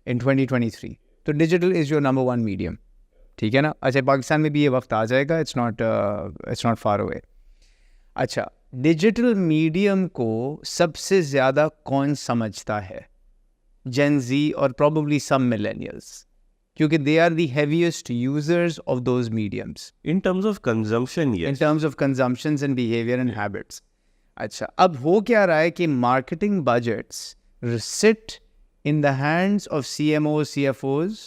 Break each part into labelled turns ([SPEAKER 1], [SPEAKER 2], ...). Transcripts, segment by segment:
[SPEAKER 1] in 2023. तो digital is your number one medium, ठीक है ना. अच्छा, पाकिस्तान में भी ये वक्त आ जाएगा, इट्स नॉट फार अवे. अच्छा, डिजिटल मीडियम को सबसे ज़्यादा कौन समझता है? जेन जी और प्रॉबली सम मिलेनियल्स, क्योंकि they are the heaviest users of those mediums
[SPEAKER 2] In terms of consumption, yes.
[SPEAKER 1] In terms of consumptions and behaviour and habits. अच्छा, अब हो क्या रहा है कि marketing budgets sit in the hands of CMOs, CFOs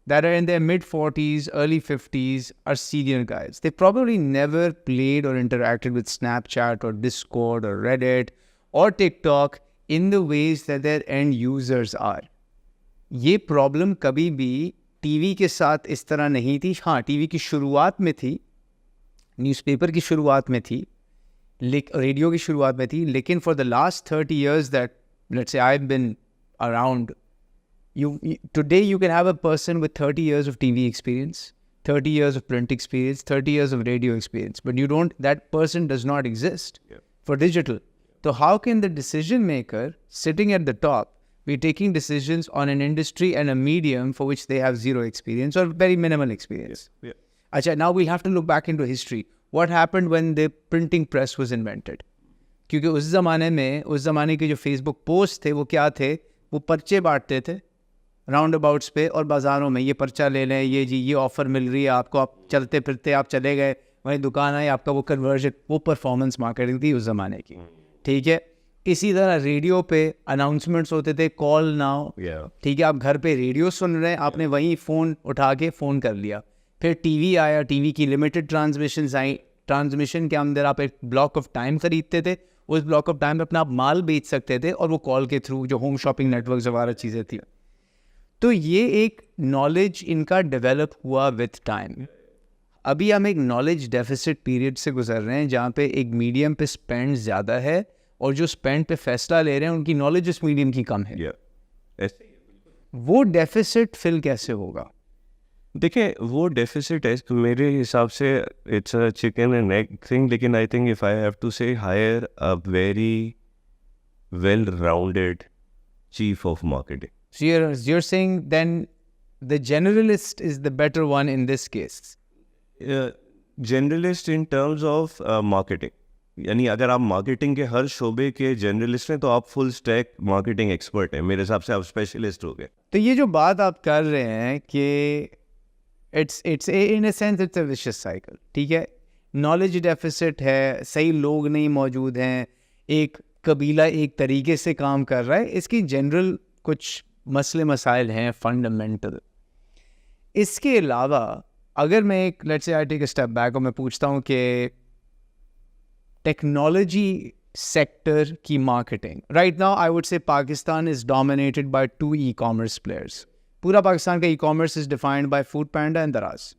[SPEAKER 1] that are in their mid-40s, early 50s, are senior guys. They probably never played or interacted with Snapchat or Discord or Reddit or TikTok in the ways that their end users are. ये problem कभी भी TV के साथ इस तरह नहीं थी. हाँ, टीवी की शुरुआत में थी, न्यूज़पेपर की शुरुआत में थी, रेडियो की शुरुआत में थी, लेकिन for the last 30 years that, let's say, I've been around, today you can have a person with 30 years of TV experience, 30 years of print experience, 30 years of radio experience, but that person does not exist for digital. So how can the decision maker sitting at the top be taking decisions on an industry and a medium for which they have zero experience or very minimal experience? Achha, now we have to look back into history. What happened when the printing press was invented? क्योंकि उस ज़माने के जो Facebook post थे वो क्या थे, वो पर्चे बांटते थे राउंड अबाउट्स पे और बाज़ारों में, ये पर्चा ले लें, ये जी ये ऑफ़र मिल रही है आपको, आप चलते फिरते आप चले गए, वहीं दुकान आई, आपका वो कन्वर्जन, वो परफॉर्मेंस मार्केटिंग थी उस ज़माने की, ठीक है. इसी तरह रेडियो पे अनाउंसमेंट्स होते थे, कॉल नाउ, ठीक है, आप घर पे रेडियो सुन रहे हैं, आपने वहीं फ़ोन उठा के फ़ोन कर लिया. फिर टीवी आया, टीवी की लिमिटेड ट्रांसमिशंस आई, ट्रांसमिशन के अंदर आप एक ब्लॉक ऑफ टाइम ख़रीदते थे, उस ब्लॉक ऑफ टाइम में अपना आप माल बेच सकते थे, और वो कॉल के थ्रू, जो होम शॉपिंग नेटवर्क वगैरह चीज़ें थी. तो ये एक नॉलेज इनका डेवलप हुआ विथ टाइम. अभी हम एक नॉलेज डेफिसिट पीरियड से गुजर रहे हैं, जहाँ पे एक मीडियम पे स्पेंड ज़्यादा है, और जो स्पेंड पे फैसला ले रहे हैं उनकी नॉलेज उस मीडियम की कम है. वो डेफिसिट फिल कैसे होगा?
[SPEAKER 2] देखिए, वो डेफिसिट है मेरे हिसाब से, it's a chicken and egg thing, लेकिन I think if I have to say, hire a very well rounded chief of marketing.
[SPEAKER 1] So you're saying then the generalist is the better one in this case?
[SPEAKER 2] Generalist in terms of marketing, यानी अगर आप marketing के हर शोबे के generalist हैं तो आप full stack marketing expert हैं. मेरे हिसाब से आप स्पेशलिस्ट हो गए.
[SPEAKER 1] तो ये जो बात आप कर रहे हैं कि it's in a sense it's a vicious cycle, ठीक है. नॉलेज डेफिसिट है, सही लोग नहीं मौजूद हैं, एक कबीला एक तरीके से काम कर रहा है, इसकी जनरल कुछ मसले मसाइल हैं फंडामेंटल. इसके अलावा अगर मैं एक, let's say I take a step back और मैं पूछता हूँ कि टेक्नोलॉजी सेक्टर की marketing right now, I would say Pakistan is dominated by 2 e-commerce players. पूरा पाकिस्तान का e-commerce is defined by Foodpanda and Daraz.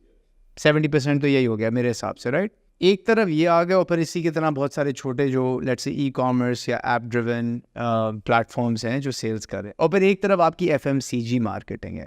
[SPEAKER 1] 70% तो यही हो गया मेरे हिसाब से, राइट. एक तरफ ये आ गया, और फिर इसी की तरह बहुत सारे छोटे जो लेट्स से ई-कॉमर्स या ऐप ड्रिवन प्लेटफॉर्म्स हैं जो सेल्स कर रहे हैं, और फिर एक तरफ आपकी FMCG मार्केटिंग है.